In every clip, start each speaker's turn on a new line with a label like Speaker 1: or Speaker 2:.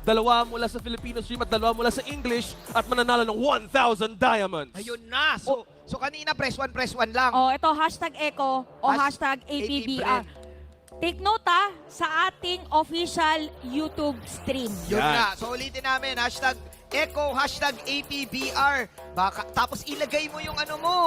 Speaker 1: dalawa mula sa Filipino stream at dalawa mula sa English at mananalo ng 1,000 diamonds.
Speaker 2: Ayun na. So kanina press 1 lang.
Speaker 3: Oh, ito hashtag Echo o hashtag APBR. Take note sa ating official YouTube stream.
Speaker 2: Yun
Speaker 1: Yan.
Speaker 2: nga. So ulitin namin, hashtag Echo, hashtag APBR. Tapos ilagay mo yung ano mo,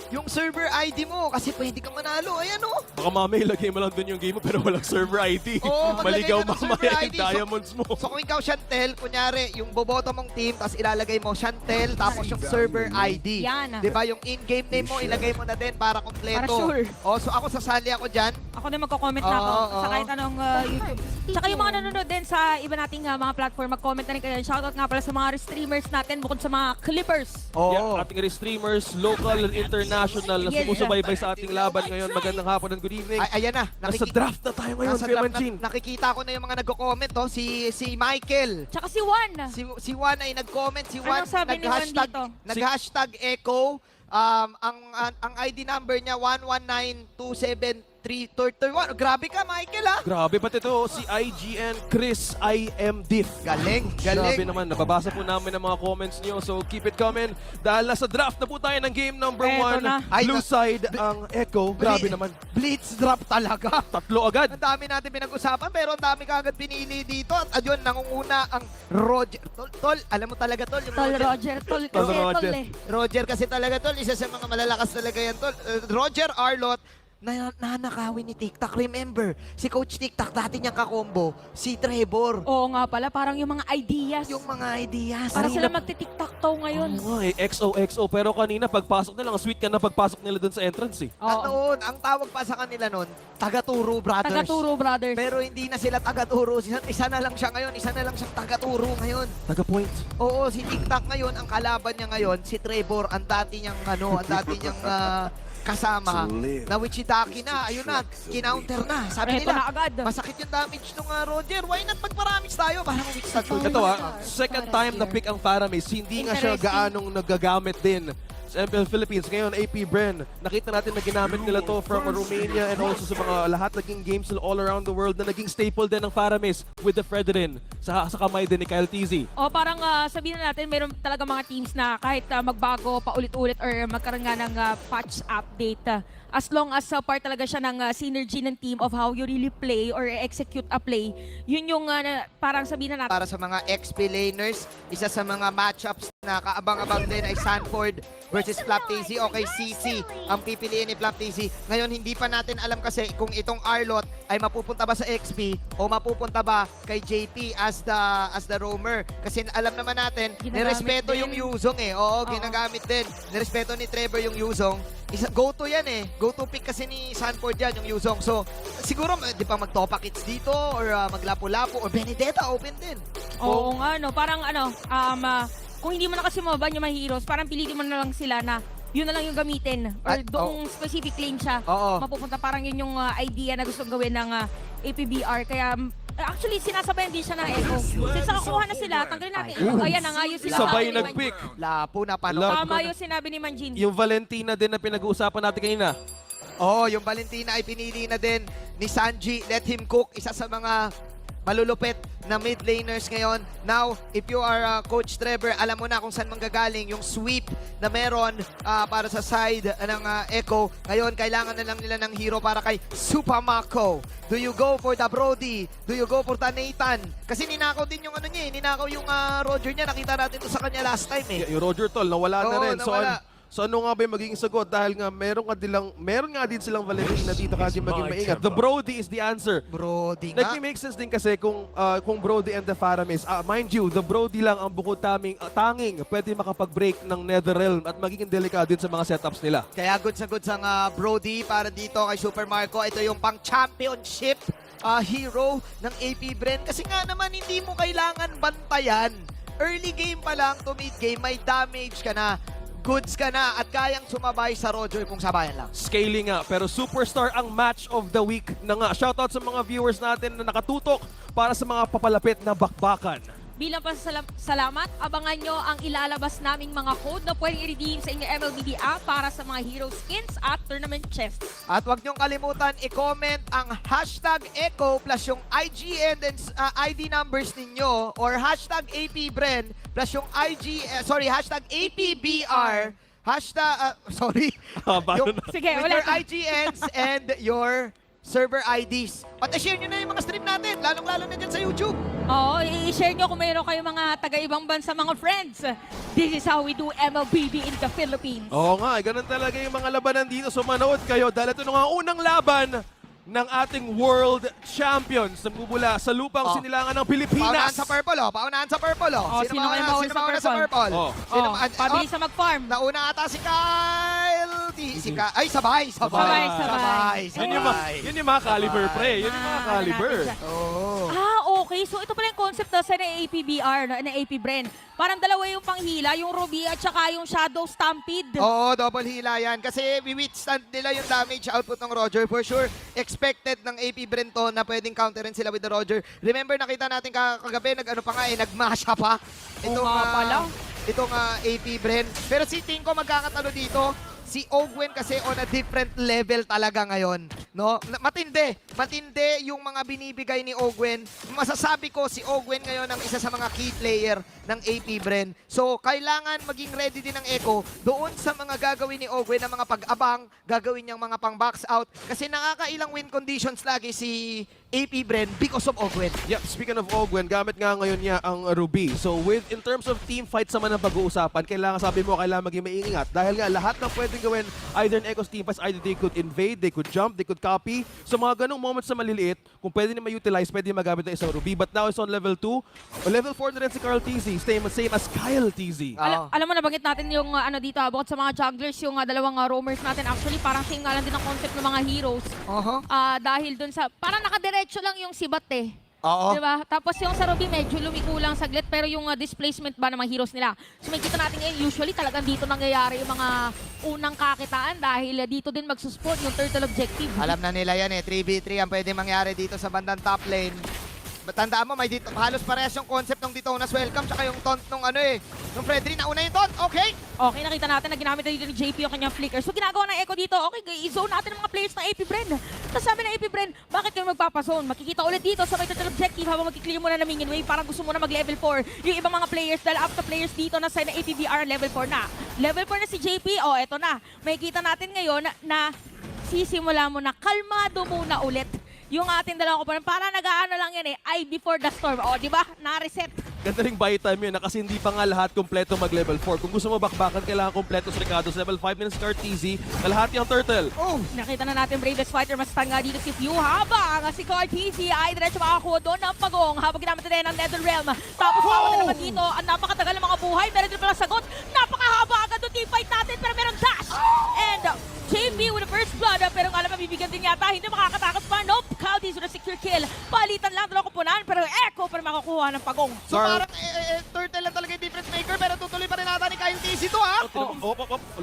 Speaker 2: yung server ID mo kasi pwede kang manalo. Ayan o.
Speaker 1: Baka mamaya ilagay mo lang dun yung game mo pero walang server ID.
Speaker 2: Oo, maglagay
Speaker 1: Maligaw
Speaker 2: ka ng server
Speaker 1: mamaya yung
Speaker 2: ID.
Speaker 1: diamonds mo.
Speaker 2: So kung ikaw Chantel, kunyari, yung boboto mong team, tapos ilalagay mo Chantel, tapos yung server ID.
Speaker 3: Yan.
Speaker 2: Diba? Yung in-game name mo, ilagay mo na din para kompleto.
Speaker 3: Para sure.
Speaker 2: Oh, so ako sasali ako dyan.
Speaker 3: Ako na magko-comment na ako
Speaker 2: Oo,
Speaker 3: sa
Speaker 2: oo.
Speaker 3: kahit anong YouTube. Tsaka yung mga nanonood din sa iba nating mga platform, mag-comment na rin kayo. Shoutout nga pala sa mga streamers natin bukod sa mga clippers.
Speaker 2: Oo.
Speaker 1: Yeah, ating streamers, local and international na
Speaker 3: Yes.
Speaker 1: sumusubaybay sa ating laban ngayon. Magandang hapon and good evening.
Speaker 2: Ay, ayan na.
Speaker 1: Nasa draft na tayo ngayon,
Speaker 2: Nasa
Speaker 1: Kuya
Speaker 2: draft
Speaker 1: Manjin.
Speaker 2: nakikita ko na yung mga nag-comment, oh. Si Michael.
Speaker 3: Tsaka si Juan.
Speaker 2: Si Juan ay nag-comment. Si Juan,
Speaker 3: Anong sabi ni Juan dito?
Speaker 2: nag-hashtag Echo. Ang ID number niya, 119273331. Grabe ka, Michael, ha?
Speaker 1: Grabe, pati ito si IGN Chris IMDiff.
Speaker 2: Galing,
Speaker 1: Grabe
Speaker 2: galing.
Speaker 1: naman, nababasa po namin ang mga comments niyo. So keep it coming. Dahil nasa draft na po tayo ng game number
Speaker 3: Eto
Speaker 1: 1.
Speaker 3: na.
Speaker 2: Ay,
Speaker 1: Blue side ang Echo. Grabe naman.
Speaker 2: Blitz drop talaga.
Speaker 1: Tatlo agad.
Speaker 2: Ang dami natin pinag-usapan, pero ang dami kagad pinili dito. At ayun, nangunguna ang Roger. Tol, alam mo talaga, Tol. Yung
Speaker 3: Tol Roger, Tol kasi
Speaker 1: Roger.
Speaker 3: Tol eh.
Speaker 2: Roger kasi talaga, Tol. Isa sa mga malalakas talaga yan, Tol. Roger Arlot, nanakawin ni TikTok. Remember, si Coach TikTok, dati niyang kakombo, si Trevor.
Speaker 3: Oo nga pala, parang yung mga ideas.
Speaker 2: Yung mga ideas.
Speaker 3: para
Speaker 2: Kanina-
Speaker 3: sila magti-tiktok-taw ngayon.
Speaker 1: Oo nga eh, XOXO. Pero kanina, pagpasok nila, ang sweet ka na pagpasok nila dun sa entrance eh.
Speaker 2: At
Speaker 3: Oo.
Speaker 2: noon, ang tawag pa sa kanila noon, Tagaturo Brothers.
Speaker 3: Tagaturo Brothers.
Speaker 2: Pero hindi na sila Tagaturo. Isa na lang siya ngayon. Isa na lang siyang Tagaturo ngayon.
Speaker 1: Taga-point.
Speaker 2: Oo, si TikTok ngayon, ang kalaban niya ngayon, si Trevor, ang dati niyang kasama na Wichitaki na. Ayun na, kinounter na. Sabi
Speaker 3: Eto na
Speaker 2: nila,
Speaker 3: agad.
Speaker 2: masakit yung damage nung Roger. Why not magparamis tayo? Parang Wichitaki.
Speaker 1: Ito second time na pick ang Paramis. Hindi nga siya
Speaker 3: Interesting.
Speaker 1: gaanong nagagamit din sa MPL Philippines. Ngayon, AP Bren. Nakita natin na ginamit nila to from Romania and also sa mga lahat naging games all around the world na naging staple din ng Paramis with the Fredrin sa kamay din ni Kyle TZ.
Speaker 3: O parang sabihin na natin, meron talaga mga teams na kahit magbago paulit-ulit or magkaroon nga ng patch update. As long as part talaga siya ng synergy ng team of how you really play or execute a play, yun yung parang sabihin na natin.
Speaker 2: Para sa mga XP laners, isa sa mga matchups na kaabang-abang din ay Sanford versus Flap TZ o kay CC ang pipiliin ni Flap TZ. Ngayon, hindi pa natin alam kasi kung itong Arlot ay mapupunta ba sa XP o mapupunta ba kay JP as the roamer. Kasi alam naman natin,
Speaker 3: Ginagamit
Speaker 2: nirespeto
Speaker 3: din.
Speaker 2: yung Yuzong eh. Oo, ginagamit din. Nirespeto ni Trevor yung Yuzong. Go-to yan eh. Go-to pick kasi ni Sanford yan, yung Yuzong. So, siguro, di pa mag-topa kits dito or maglapo-lapo or Benedetta, open din.
Speaker 3: Oo nga, no. Parang kung hindi mo na kasi mababan yung mga heroes, parang pilitin mo na lang sila na yun na lang yung gamitin. Or
Speaker 2: At-
Speaker 3: doong specific lane siya
Speaker 2: Oo.
Speaker 3: mapupunta. Parang yun yung idea na gusto gawin ng APBR. Kaya actually, sinasabayan din siya ng Echo. Since nakakuha na sila, tanggalin natin. Ayan na nga yung sila.
Speaker 1: Sabay
Speaker 3: Ni Manjin.
Speaker 1: nag-pick.
Speaker 2: Lapo na paano.
Speaker 1: Love.
Speaker 3: Tama yung sinabi ni Manjin.
Speaker 1: Yung Valentina din na pinag-uusapan natin kanina.
Speaker 2: Oo, yung Valentina ay pinili na din ni Sanji. Let him cook. Isa sa mga malulupit na mid laners ngayon. Now, if you are Coach Trevor, alam mo na kung saan manggagaling yung sweep na meron para sa side ng Echo. Ngayon, kailangan na lang nila ng hero para kay Supamako. Do you go for the Brody? Do you go for the Nathan? Kasi ninakaw din yung ninakaw yung Roger niya. Nakita natin to sa kanya last time eh.
Speaker 1: Yung Roger Tol, nawala na
Speaker 2: Oo,
Speaker 1: rin.
Speaker 2: nawala.
Speaker 1: So ano nga ba yung magiging sagot? Dahil nga meron nga din silang Valentina dito kasi maging maingat. The Brody is the answer.
Speaker 2: Brody nga.
Speaker 1: Nag-make sense din kasi kung Brody and the Faramis. Mind you, the Brody lang ang bukod tanging pwede makapag-break ng Netherrealm at magiging delikado din sa mga setups nila.
Speaker 2: Kaya good ang Brody para dito kay Super Marco. Ito yung pang-championship hero ng AP Bren. Kasi nga naman hindi mo kailangan bantayan. Early game pa lang to mid game, may damage ka na. Goods ka na at kayang sumabay sa Roger kung sabayan lang.
Speaker 1: Scaling nga, pero Superstar ang match of the week na nga. Shoutout sa mga viewers natin na nakatutok para sa mga papalapit na bakbakan.
Speaker 3: bilang pasasalamat, abangan nyo ang ilalabas naming mga code na pwedeng i-redeem sa inyong MLBB app para sa mga hero skins at tournament chests.
Speaker 2: At huwag niyong kalimutan i-comment ang hashtag Echo plus yung IGN and ID numbers ninyo or hashtag APBren plus yung hashtag APBR yung,
Speaker 3: Sige,
Speaker 2: with
Speaker 3: ulit.
Speaker 2: your IGNs and your server IDs. At share nyo na yung mga stream natin, lalong-lalo na dyan sa YouTube.
Speaker 3: Oo, i-share nyo kung mayroon kayong mga taga-ibang bansa, mga friends. This is how we do MLBB in the Philippines.
Speaker 1: Oo nga, ganun talaga yung mga labanan dito. So manood kayo dahil ito na nga unang laban ng ating world champions na bumula sa lupang sinilangan ng Pilipinas.
Speaker 2: Paunahan sa purple, Paunahan sa purple,
Speaker 3: Sino kaya mauna sa
Speaker 2: mauna
Speaker 3: purple?
Speaker 2: purple?
Speaker 1: Oh.
Speaker 3: Pabilis na mag-farm.
Speaker 2: Nauna ata si Kyle. Ay, sabay.
Speaker 3: Sabay.
Speaker 1: Yun yung mga caliber, pre. Yun yung mga caliber.
Speaker 2: Oh.
Speaker 3: Okay. So ito pala yung concept sa APBR, na AP Bren. Parang dalawa yung panghila, yung Ruby at saka yung Shadow Stampede.
Speaker 2: Oo, double hila yan. Kasi withstand nila yung damage output ng Roger. For sure, expected ng AP Brento na pwedeng counterin sila with the Roger. Remember, nakita natin kagabi, nagmasha pa. Itong AP Bren. Pero si Tinko magkakatalo dito. Si Ogwen kasi on a different level talaga ngayon, no? Matindi yung mga binibigay ni Ogwen. Masasabi ko si Ogwen ngayon ang isa sa mga key player ng AP Bren. So, kailangan maging ready din ng Echo doon sa mga gagawin ni Ogwen na mga pag-abang, gagawin niyang mga pang-box out kasi nakakailang win conditions lagi si AP Bren because of Ogwen.
Speaker 1: Yep, speaking of Ogwen, gamit nga ngayon niya ang Ruby. So in terms of team fights naman ang pag-uusapan, kailangan maging maingat dahil nga lahat ng pwedeng gawin either in Echo's team fights, either they could invade, they could jump, they could copy. So mga ganong moments na maliliit, kung pwede na ma-utilize, pwede magamit ng isang Ruby. But now it's on level 2. Level 4 na rin si Carl TZ, same as Kyle TZ.
Speaker 3: Alam mo, nabanggit natin yung dito, about sa mga jugglers, yung dalawang roamers natin. Actually, parang same nga lang din ang concept ng mga heroes. Dahil dun sa, parang nakadiretso lang yung sibat eh.
Speaker 2: Oo.
Speaker 3: Diba? Tapos yung sa Ruby, medyo lumiko lang saglit, pero yung displacement ba ng mga heroes nila. So may kita natin ngayon, usually talagang dito nangyayari yung mga unang kakitaan dahil dito din magsuspawn yung turtle objective.
Speaker 2: Alam na nila yan 3v3 ang pwede mangyari dito sa bandang top lane. Tandaan mo, may dito, halos parehas yung concept ng Ditonas Welcome tsaka yung taunt nung nung Fredry. Nauna yung taunt, okay?
Speaker 3: Okay, nakita natin na ginamit na dito ni JP yung kanyang flicker. So ginagawa ng Echo dito, okay, i-zone natin ang mga players ng AP Bren. Tapos sabi ng AP Bren, bakit kayo magpapazone? Makikita ulit dito sa may total objective habang mag-clear muna ng minion wave. Parang gusto muna mag-level 4. Yung ibang mga players, dahil up to players dito na side ng APBR, level 4 na. Level 4 na si JP, eto na. Makikita natin ngayon na sisimula mo na, kalmado muna ulit yung ating dalawang komponent. Para nag-aano lang yan ay before the storm. O, di ba? Na-reset.
Speaker 1: Ganda ring buy time yun kasi hindi pa nga lahat kompleto mag-level 4. Kung gusto mo bakbakan, kailangan kompleto sa Ricardo's level 5 minutes Scar TZ na lahat yung turtle.
Speaker 3: Nakita na natin Bravest Fighter, mas tanga dito si Few habang si Car TZ ay diretso makakuha doon ng pagong habang ginamit din ng Nether Realm. Tapos na naman dito, ang napakatagal ng mga buhay. Meron din pala sagot. Napakahaba agad yung team fight natin pero meron dash. And JP with the first blood, pero alam mabibigyan din yata, hindi makakatakot pa. Nope, Caldies with a secure kill. Palitan lang dalawang kupunan, pero Echo pa rin makakuha ng pagong.
Speaker 2: So parang turtle lang talaga yung difference maker, pero tutuloy pa rin nata ni Kyle TZ to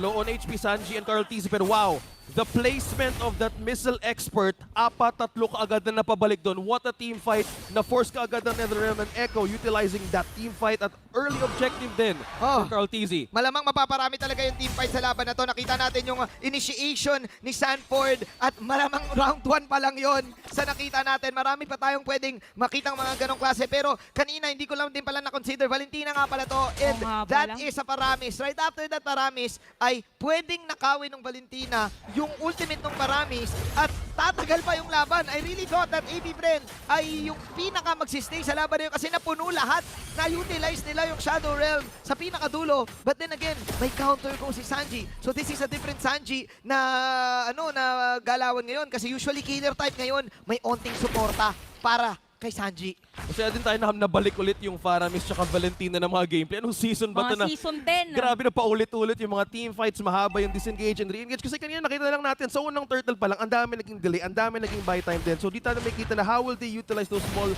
Speaker 1: Low on HP Sanji and Carl TZ, pero wow! The placement of that missile expert, 4-3 ka agad na napabalik doon. What a team fight. Na-force ka agad ng NetherRealm and Echo utilizing that team fight at early objective din for Carl TZ.
Speaker 2: Malamang mapaparami talaga yung team fight sa laban na to. Nakita natin yung initiation ni Sanford at malamang round 1 pa lang yon sa nakita natin. Marami pa tayong pwedeng makitang mga ganong klase. Pero kanina, hindi ko lang din pala na-consider. Valentina nga pala to. And that is a Paramis. Right after that Paramis ay pwedeng nakawin ng Valentina yung ultimate ng Paramis at tatagal pa yung laban. I really thought that AP Bren ay yung pinaka magsistay sa laban na yun kasi napuno lahat. Na-utilize nila yung Shadow Realm sa pinakadulo. But then again, may counter ko si Sanji. So this is a different Sanji na na galawan ngayon kasi usually killer type ngayon. May onting suporta para kay Sanji.
Speaker 1: Masaya din tayo na nabalik ulit yung Faramis tsaka Valentina ng mga gameplay. Anong season ba ito na?
Speaker 3: Season 10.
Speaker 1: Grabe na paulit-ulit yung mga team fights, mahaba yung disengage and re-engage. Kasi kanina nakita lang natin, sa unang turtle pa lang, ang dami naging delay, ang dami naging buy time din. So di tayo makita na how will they utilize those small,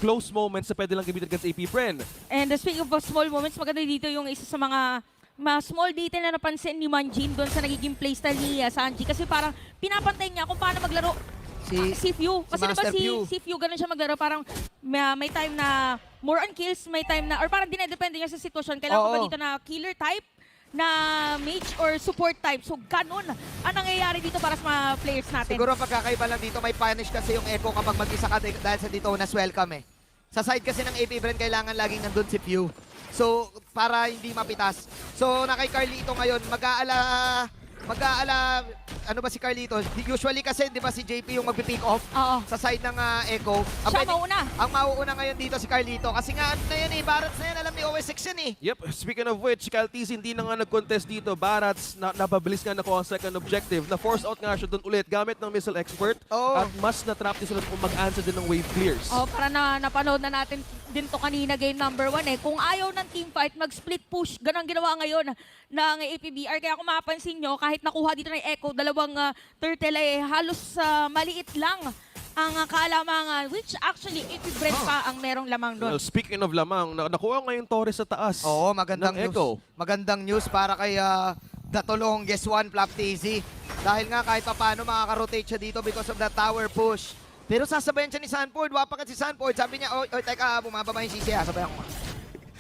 Speaker 1: close moments na pwede lang gamitin against AP Bren.
Speaker 3: And speaking of small moments, maganda dito yung isa sa mga small detail na napansin ni Manjin doon sa nagiging playstyle ni Sanji. Kasi parang pinapantay niya kung paano maglaro Si Few. Kasi diba
Speaker 2: Master Few.
Speaker 3: si Few, ganun siya maglaro. Parang may time na more on kills, may time na, or parang dinedepende niya sa sitwasyon. Kailangan ko ba
Speaker 2: Oo.
Speaker 3: dito na killer type, na mage or support type. So ganun ang nangyayari dito para sa mga players natin.
Speaker 2: Siguro ang pagkakaiba lang dito, may punish kasi yung Echo kapag mag-isa ka dahil sa dito nas welcome eh. Sa side kasi ng AP Brand, kailangan laging nandun si Pew. So, para hindi mapitas. So, na kay Carlito ngayon, mag-aala, ano ba si Carlito? Usually kasi, di ba si JP yung magpipick off
Speaker 3: Oo.
Speaker 2: sa side ng Echo.
Speaker 3: Siya mauna.
Speaker 2: Ang mauuna ngayon dito si Carlito. Kasi nga, ano na yan eh, Barats na yan, alam ni OSX yan eh.
Speaker 1: Yep, speaking of which, Kyle TZ hindi na nga nag-contest dito. Barats, napabilis nga nakuha ang second objective. Na-force out nga siya doon ulit gamit ng Missile Expert.
Speaker 2: Oo.
Speaker 1: At mas na-trap din sila kung mag-answer din ng wave clears.
Speaker 3: Oh, para napanood na natin din to kanina game number 1 eh. Kung ayaw ng team fight, mag-split push. Ganun ang ginawa ngayon ng APBR. Kaya kung mapapansin nyo, kahit nakuha dito ng Echo, dalawang turtle eh, halos maliit lang ang kaalamangan, which actually APBR pa ang merong lamang doon.
Speaker 1: Well, speaking of lamang, nakuha ngayon Torres sa taas.
Speaker 2: Oo, magandang
Speaker 1: ng
Speaker 2: news.
Speaker 1: Echo.
Speaker 2: Magandang news para kay the longest one, Flap TZ. Dahil nga kahit paano makaka-rotate siya dito because of that tower push. Pero sasabayan siya ni Sanford, wapakan si Sanford. Sabi niya, oy, teka, bumababa yung CC, sabayan ko.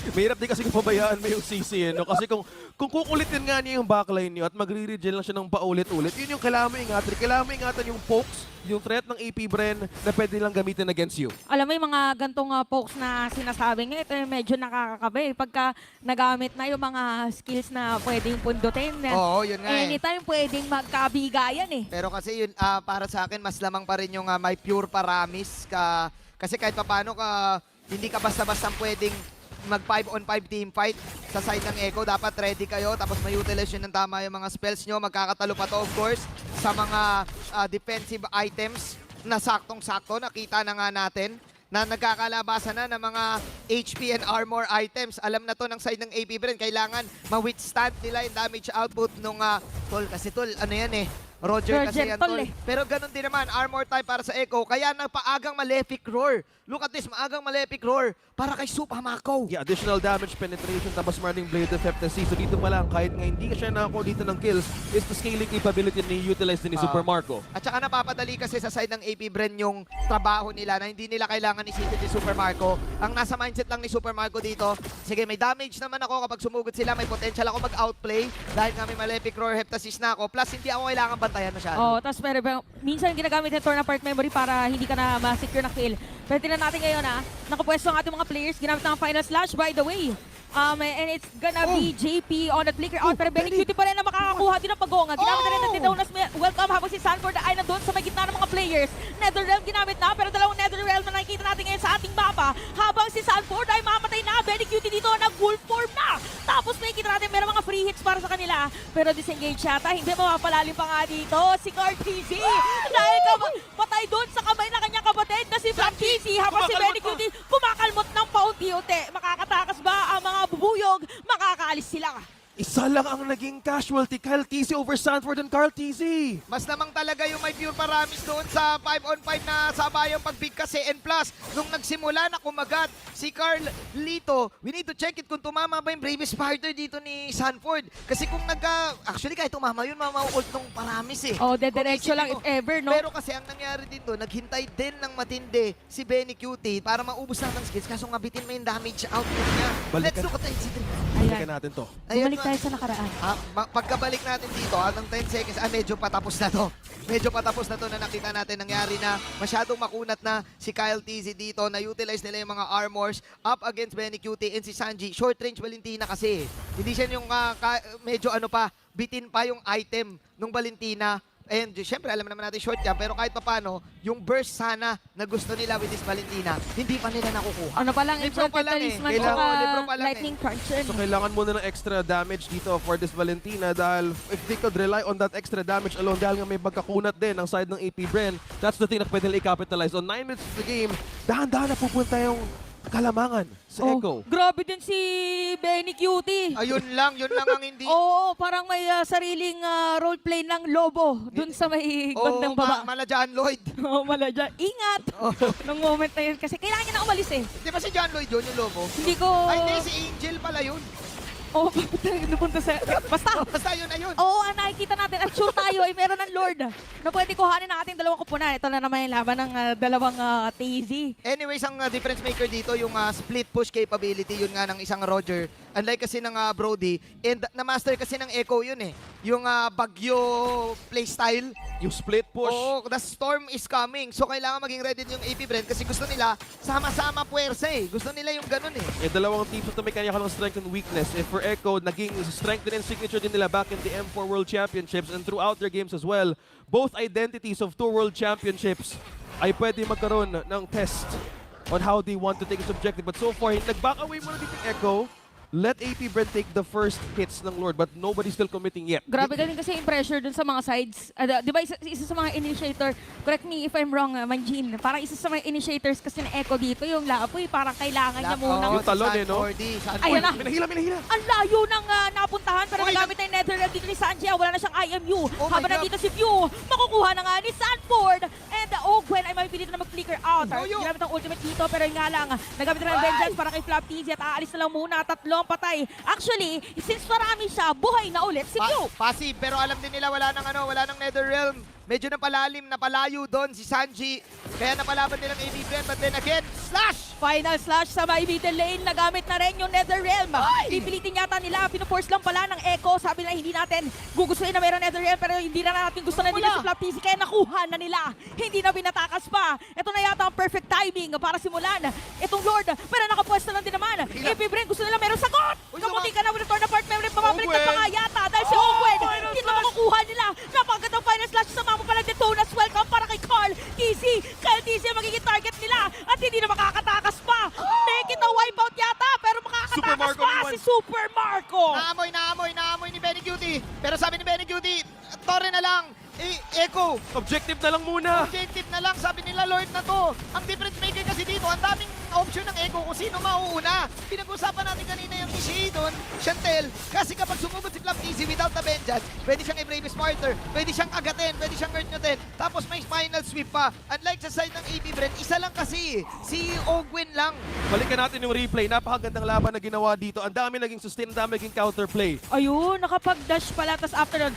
Speaker 1: Mahirap din kasi kung pabayaan mo yung CC. No? Kasi kung kukulitin nga niya yung backline niyo at magre-regen lang siya ng paulit-ulit, yun yung kailangan mo ingatan. Kailangan mo ingatan yung pokes, yung threat ng AP Bren na pwede lang gamitin against you.
Speaker 3: Alam mo yung mga gantong pokes na sinasabi nga, ito medyo nakakakabe. Pagka nagamit na yung mga skills na pwedeng pundutin.
Speaker 2: Oo, yun nga eh.
Speaker 3: Anytime pwedeng magkabigayan eh.
Speaker 2: Pero kasi yun, para sa akin, mas lamang pa rin yung may pure paramis. Kasi kahit paano hindi ka basta-basta pwedeng mag 5-on-5 team fight sa side ng Echo. Dapat ready kayo, tapos may utilize yun ng tama yung mga spells nyo. Magkakatalo pa to, of course, sa mga defensive items na saktong-sakto. Nakita na nga natin na nagkakalabasan na ng mga HP and armor items. Alam na to ng side ng AP Bren. Kailangan ma-withstand nila yung damage output nung Tol. Kasi Tol, ano yan eh, Roger kasi yan,
Speaker 3: Tol
Speaker 2: Tol.
Speaker 3: eh.
Speaker 2: Pero ganun din naman, armor type para sa Echo. Kaya napaagang Malefic Roar. Look at this, maagang Malefic Roar para kay Supa Mako.
Speaker 1: Yeah, additional damage penetration tapos maraming blade efficiency. So dito pa lang, kahit nga hindi siya nakakuha dito ng kills, is the scaling capability ni utilize din ni Super Marco.
Speaker 2: At saka napapadali kasi sa side ng AP Bren yung trabaho nila na hindi nila kailangan isipin si Super Marco. Ang nasa mindset lang ni Super Marco dito, sige, may damage naman ako kapag sumugod sila, may potential ako mag-outplay dahil nga may Malefic Roar Heptasis na ako. Plus, hindi ako kailangan bantayan masyado.
Speaker 3: Oh, tapos minsan ginagamit yung turn apart memory para hindi ka na ma-secure na kill. Pero tingnan natin ngayon nakapwesto ang ating mga players, ginamit ng final slash by the way. And it's gonna be JP on the flicker out. Pero Benny Cutie pa rin na makakakuha din ng pagonga. Ginamit na rin natin daw na welcome habang si Sanford ay nandun sa may gitna ng mga players. Netherrealm ginamit na, pero dalawang Netherrealm na nakikita natin ngayon sa ating mapa. Habang si Sanford ay mamatay na, Benny Cutie dito nag-wolf form na. Tapos makikita natin meron mga free hits para sa kanila. Pero disengage yata, hindi mapapalalim pa nga dito si CarTZ. Dahil patay doon sa kamay na kanyang kapatid na si Frank TZ. Habang si Benny Cutie kumakalmot ng paunti-unti. Makakatakas ba ang mga bubuyog? Makakaalis sila.
Speaker 1: Isa lang ang naging casualty, Kyle TZ over Sanford and Carl TZ.
Speaker 2: Mas namang talaga yung may pure paramis doon sa 5-on-5 na sabayang pag-big kasi. And plus, nung nagsimula na kumagat si Carl Lito, we need to check it kung tumama ba yung Bravest Fighter dito ni Sanford. Kasi kung actually kahit tumama yun, mama-ult nung paramis eh.
Speaker 3: Oh, dediretso lang if ever, no?
Speaker 2: Pero kasi ang nangyari dito, naghintay din ng matindi si Benny Cutie para maubos lang ng skills. Kaso nga bitin mo yung damage output niya. Let's look at the incident.
Speaker 1: Balikan natin to.
Speaker 3: Bumalik tayo sa nakaraan.
Speaker 2: Pagkabalik natin dito, ng 10 seconds, medyo patapos na to. Medyo patapos na to na nakita natin nangyari na masyadong makunat na si Kyle TZ dito. Na-utilize nila yung mga armors up against Benny Cutie and si Sanji. Short range Valentina kasi. Hindi siya yung medyo bitin pa yung item nung Valentina. And syempre, alam naman natin short yan, pero kahit papano, yung burst sana na gusto nila with this Valentina, hindi pa nila nakukuha.
Speaker 3: Ano pa lang,
Speaker 2: Libro pa lang eh.
Speaker 3: talisman
Speaker 2: Kailangan,
Speaker 3: tsaka
Speaker 2: libro pa lang
Speaker 3: lightning crunch.
Speaker 1: So kailangan muna ng extra damage dito for this Valentina dahil if they could rely on that extra damage alone dahil nga may pagkakunat din ang side ng AP Bren, that's the thing na pwede nila i-capitalize. On 9 minutes of the game, dahan-dahan na pupunta yung kalamangan sa Echo.
Speaker 3: Grabe din si Benny Cutie.
Speaker 2: Yun lang ang hindi.
Speaker 3: Oo, parang may sariling roleplay ng lobo dun sa may bandang baba.
Speaker 2: Mala John Lloyd.
Speaker 3: Oo, mala dyan. Ingat! Nung moment na yun. Kasi kailangan niya na umalis eh.
Speaker 2: Di ba si John Lloyd yun, yung lobo?
Speaker 3: Hindi ko...
Speaker 2: Ay, hindi, si Angel pala yun.
Speaker 3: Oo, bakit talaga napunta sa... Basta!
Speaker 2: Basta yun na yun.
Speaker 3: Oo, ang nakikita natin at sure tayo ay meron ng Lord na pwede kuhanin ng ating dalawang kupunan. Ito na naman yung laban ng dalawang TZ.
Speaker 2: Anyways, ang difference maker dito, yung split push capability, yun nga ng isang Roger. Unlike kasi ng Brody, and na-master kasi ng Echo yun eh. Yung Bagyo playstyle.
Speaker 1: Yung split push.
Speaker 2: Oo, the storm is coming. So kailangan maging ready din yung AP Brand kasi gusto nila sama-sama puwersa eh. Gusto nila yung ganun eh.
Speaker 1: Yung dalawang teams ito may kanya-kanyang strength and weakness. And for Echo, naging strength din and signature din nila back in the M4 World Championships and throughout their games as well. Both identities of 2 World Championships ay pwede magkaroon ng test on how they want to take this objective. But so far, nag-back away muna dito yung Echo. Let AP Brent take the first hits ng Lord but nobody's still committing yet.
Speaker 3: Grabe galing kasi yung pressure dun sa mga sides. Di ba isa sa mga initiator, correct me if I'm wrong, Manjin, parang isa sa mga initiators kasi ng Echo dito, yung Lapoy, parang kailangan niya muna.
Speaker 1: Yung talon eh, no?
Speaker 3: Ayan na.
Speaker 1: Minahila.
Speaker 3: Ang layo ng napuntahan pero
Speaker 2: Uy,
Speaker 3: nagamit na yung Netherrealm dito ni Sanji. Wala na siyang IMU.
Speaker 2: Oh my
Speaker 3: Habang
Speaker 2: God.
Speaker 3: nandito si Pew, makukuha na nga ni Sanford. And Gwen ay may pilit na mag-flicker out.
Speaker 2: Yoyo.
Speaker 3: Ginamit ang ultimate dito pero yun nga lang, nagamit na ng Vengeance para kay Flap TZ at aalis na lang muna. Tatlong patay. Actually, since marami siya, buhay na ulit si Pew.
Speaker 2: Passive, pero alam din nila wala nang Netherrealm. Medyo napalayo doon si Sanji. Kaya napalaban nilang AP Brand, but then again, slash!
Speaker 3: Final slash sa may middle lane. Nagamit na rin yung Netherrealm. Pipilitin yata nila. Pinuforce lang pala ng Echo. Sabi nila hindi natin gugustuhin na mayroon Netherrealm pero hindi na natin gusto na nila si Flap TZ. Kaya nakuha na nila. Hindi na binatakas pa. Ito na yata ang perfect timing para simulan itong Lord. Pero nakapwesto lang din naman. AP Brand gusto nila mayroon sagot. Kamuti ka na with return apart memory. Pababalik na pa nga yata dahil si Ogwen. Hindi na makukuha nila. Napakagandang final slash sa mga pala Detonas. Welcome para kay Carl TZ. Kyle TZ ang magiging target nila at hindi na makakatakas pa. Make it a wipeout yata pero
Speaker 1: Super
Speaker 3: makakatakas
Speaker 1: Marco
Speaker 3: pa
Speaker 1: naman.
Speaker 3: si Super Marco.
Speaker 2: Naamoy ni Benny Cutie. Pero sabi ni Benny Cutie, Torre na lang. Echo,
Speaker 1: Objective na lang muna.
Speaker 2: objective na lang. Sabi nila, Lord na to. Ang difference maker kasi dito, ang daming option ng Echo kung sino mauuna. Pinag-usapan natin kanina yung ni Shadon, Chantel, kasi kapag sumugod si Flap TZ without the vengeance, pwede siyang i-brave smarter, pwede siyang agatin, pwede siyang earth tapos may final sweep pa. Unlike sa side ng AP Brent, isa lang kasi, si Ogwen lang.
Speaker 1: Balikan natin yung replay. Napakagandang laban na ginawa dito. Ang dami naging sustain, ang dami naging counterplay.
Speaker 3: Ayun, nakapag-dash pala tapos after nun,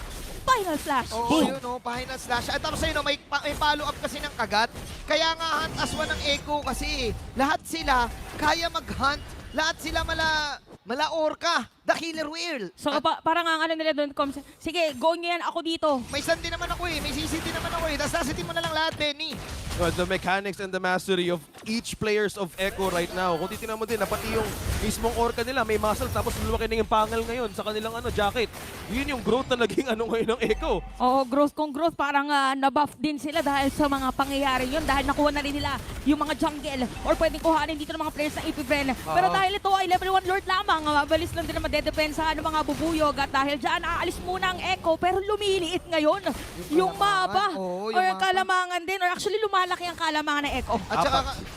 Speaker 3: final slash.
Speaker 2: Oo, yun o, final slash. At tapos ayun, may follow-up kasi ng kagat. Kaya nga hunt aswan ng Echo kasi lahat sila kaya mag-hunt. Lahat sila mala orca, the killer whale.
Speaker 3: So parang ang ano nila doon, sige, go nyo yan, ako dito.
Speaker 2: May sand din naman ako eh, may CC din naman ako eh. Tapos nasitin mo na lang lahat, Benny.
Speaker 1: Well, the mechanics and the mastery of each players of Echo right now. Kung titignan mo din, pati yung mismong orca nila, may muscle, tapos lumaki na yung pangal ngayon sa kanilang jacket. Yun yung growth na naging ngayon ng Echo.
Speaker 3: Oo, growth kung growth, parang nabuff din sila dahil sa mga pangyayari yun. Dahil nakuha na rin nila yung mga jungle or pwedeng kuhanin dito ng mga players ng AP Bren. Pero dahil ito ay level 1 Lord lamang, mabalis lang din na madedepensa ng mga bubuyog. At dahil dyan, aalis muna ang Echo, pero lumiliit ngayon yung mapa.
Speaker 2: Oo, yung
Speaker 3: Or
Speaker 2: mapa.
Speaker 3: kalamangan din, or actually lumalaki ang kalamangan ng Echo.
Speaker 2: At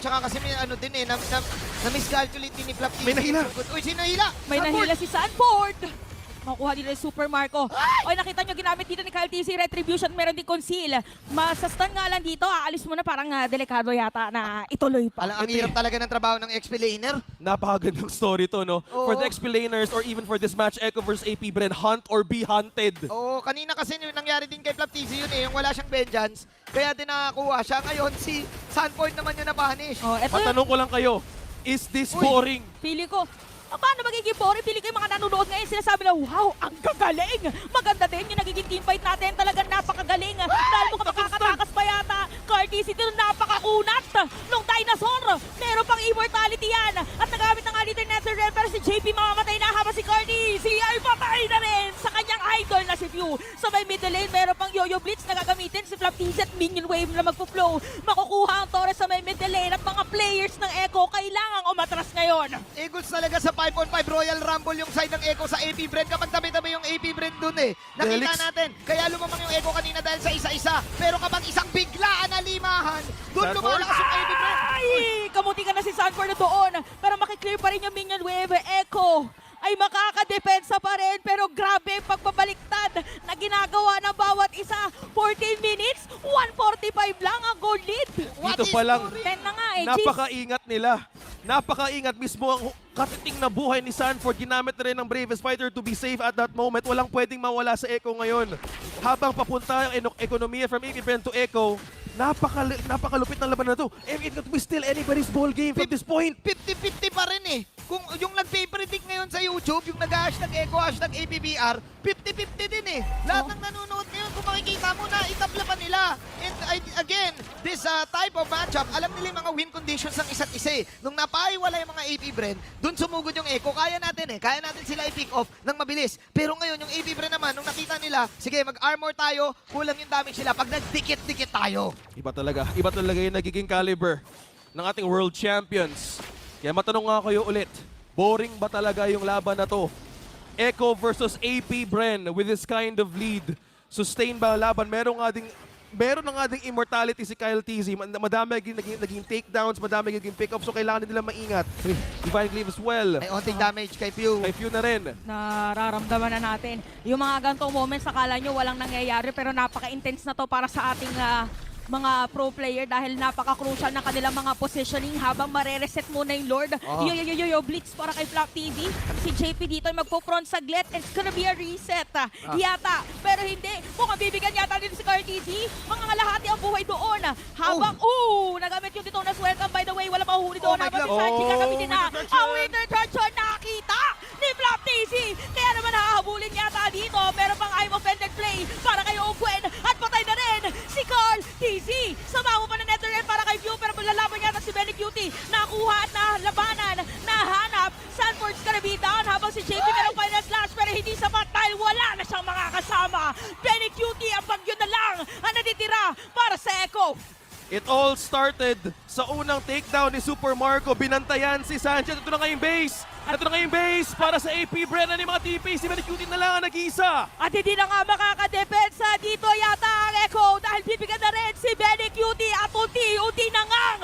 Speaker 2: tsaka kasi may ano din eh, na-miscalculate din ni Flap TV.
Speaker 1: May nahila.
Speaker 2: Uy, sino nahila?
Speaker 3: May nahila si Sanford. Makuha nila yung Super Marco. Oy, nakita nyo, ginamit dito ni Kyle TZ Retribution. Meron din conceal. Masastan nga lang dito. Aalis mo na parang delikado yata na ituloy pa.
Speaker 2: Ang hirap talaga ng trabaho ng explainer.
Speaker 1: Napakagandang story to, no?
Speaker 2: Oo.
Speaker 1: For the explainers or even for this match, Echo versus AP Bren, hunt or be hunted.
Speaker 2: Oo, kanina kasi yung nangyari din kay Flap TV yun eh, yung wala siyang vengeance. Kaya din nakakuha siya. Ngayon si Sanford naman yung na-punish.
Speaker 3: Oh, eto yun.
Speaker 1: Matanong ko lang kayo, is this
Speaker 2: Uy.
Speaker 1: boring?
Speaker 3: Pili ko, paano magiging boring? Pili ko yung mga nanonood ngayon, sinasabi na, wow, ang gagaling! Maganda din yung nagiging teamfight natin. Talagang napakagaling. Dahil mukhang makakatakas pa yata. Carty City napakakunat. Nung dinosaur, meron pang immortality yan. At nagamit na nga dito yung Netherrealm, pero si JP mamamatay na habang si Carty si ay patay na rin sa kanyang idol na si Pew. Sa may middle lane, meron pang Yo-Yo Blitz na gagamitin. Si Flap TZ at Minion Wave na magpo-flow. Makukuha ang Torres sa may middle lane at mga players ng Echo kailangang umatras ngayon.
Speaker 2: Eagles talaga sa 5-on-5 Royal Rumble yung side ng Echo sa AP Brand. Kapag tabi-tabi yung AP Brand dun eh. Nakita
Speaker 1: Delix.
Speaker 2: natin. Kaya lumamang yung Echo kanina dahil sa isa-isa. Pero kapag isang biglaan na limahan, dun
Speaker 1: Sanford.
Speaker 2: lumalakas yung AP Brand.
Speaker 3: Ay! Kamuti ka na si Sanford na doon. Pero makiklear pa rin yung Minion Wave. Echo ay makakadepensa pa rin. Pero grabe yung pagbabaliktad na ginagawa ng bawat isa. 14 minutes, 145 lang ang goal lead.
Speaker 2: What
Speaker 1: Dito
Speaker 2: is
Speaker 1: pa lang,
Speaker 2: story?
Speaker 3: 10 na nga eh.
Speaker 1: napakaingat nila. napakaingat mismo ang katiting na buhay ni Sanford. Ginamit na rin ng Bravest Fighter to be safe at that moment. Walang pwedeng mawala sa Echo ngayon. Habang papunta ang ekonomiya from AP Bren to Echo, napakalupit ng laban na to. And it could be still anybody's ball game from this point.
Speaker 2: 50-50 pa rin eh. Kung yung nag-predict ngayon sa YouTube, yung nag-hashtag Echo, hashtag APBR, 50-50 din eh. Lahat ng nanonood ngayon, kung makikita mo na, itabla pa nila. And again, this type of matchup, alam nila yung mga win conditions ng isa't isa eh. Nung napaiwala yung mga AP Bren, dun sumugod yung Echo. Kaya natin eh. Kaya natin sila i-pick off ng mabilis. Pero ngayon, yung AP Bren naman, nung nakita nila, sige, mag-armor tayo, kulang yung damage sila. Pag nagdikit-dikit tayo.
Speaker 1: Iba talaga yung nagiging caliber ng ating world champions. Kaya matanong nga kayo ulit, boring ba talaga yung laban na to? Echo versus AP Bren with this kind of lead. Sustain ba ang laban? Meron na nga ding immortality si Kyle TZ. Madami naging takedowns, madami naging pick-ups, so kailangan nila maingat. Divine Glaive as well.
Speaker 2: May onting damage kay Pew.
Speaker 1: Kay Few na rin.
Speaker 3: Nararamdaman na natin. Yung mga gantong moments, akala nyo walang nangyayari pero napaka-intense na to para sa ating mga pro player dahil napaka-crucial ng kanilang mga positioning habang mare-reset muna yung Lord. Yo, blitz para kay Flop TV. Si JP dito ay magpo-front saglit and it's gonna be a reset. Yata. Pero hindi. Mukhang bibigyan yata dito si Carl TZ. Mga kalahati ang buhay doon. Habang, nagamit yung dito na welcome by the way. Wala mahuhuli doon.
Speaker 2: Oh my
Speaker 3: Habang si
Speaker 2: God.
Speaker 3: Sanji gagamitin na.
Speaker 1: Winter
Speaker 3: Ang Winter Truncheon nakita ni Flop TZ. Kaya naman hahabulin yata dito. Pero pang I'm offended play para kay Ogwen. At patay na rin si Carl TZ. Sama mo pa na Netherland para kay View pero lalaban yata si Benny Cutie. Nakuha at nalabanan. Nahanap. Sanford's gonna be down habang si JP merong final slash pero hindi sapat dahil wala na siyang makakasama. Benny Cutie ang bagyo na lang ang natitira para sa Echo.
Speaker 1: It all started sa unang takedown ni Super Marco. Binantayan si Sanchez. Ito na nga yung base. Para sa AP Bren ni mga TP. Si Manicutin na lang ang nag-iisa.
Speaker 3: At hindi na nga makakadepensa dito yata ang Echo dahil bibigyan na rin si Benny Cutie at unti-unti na ngang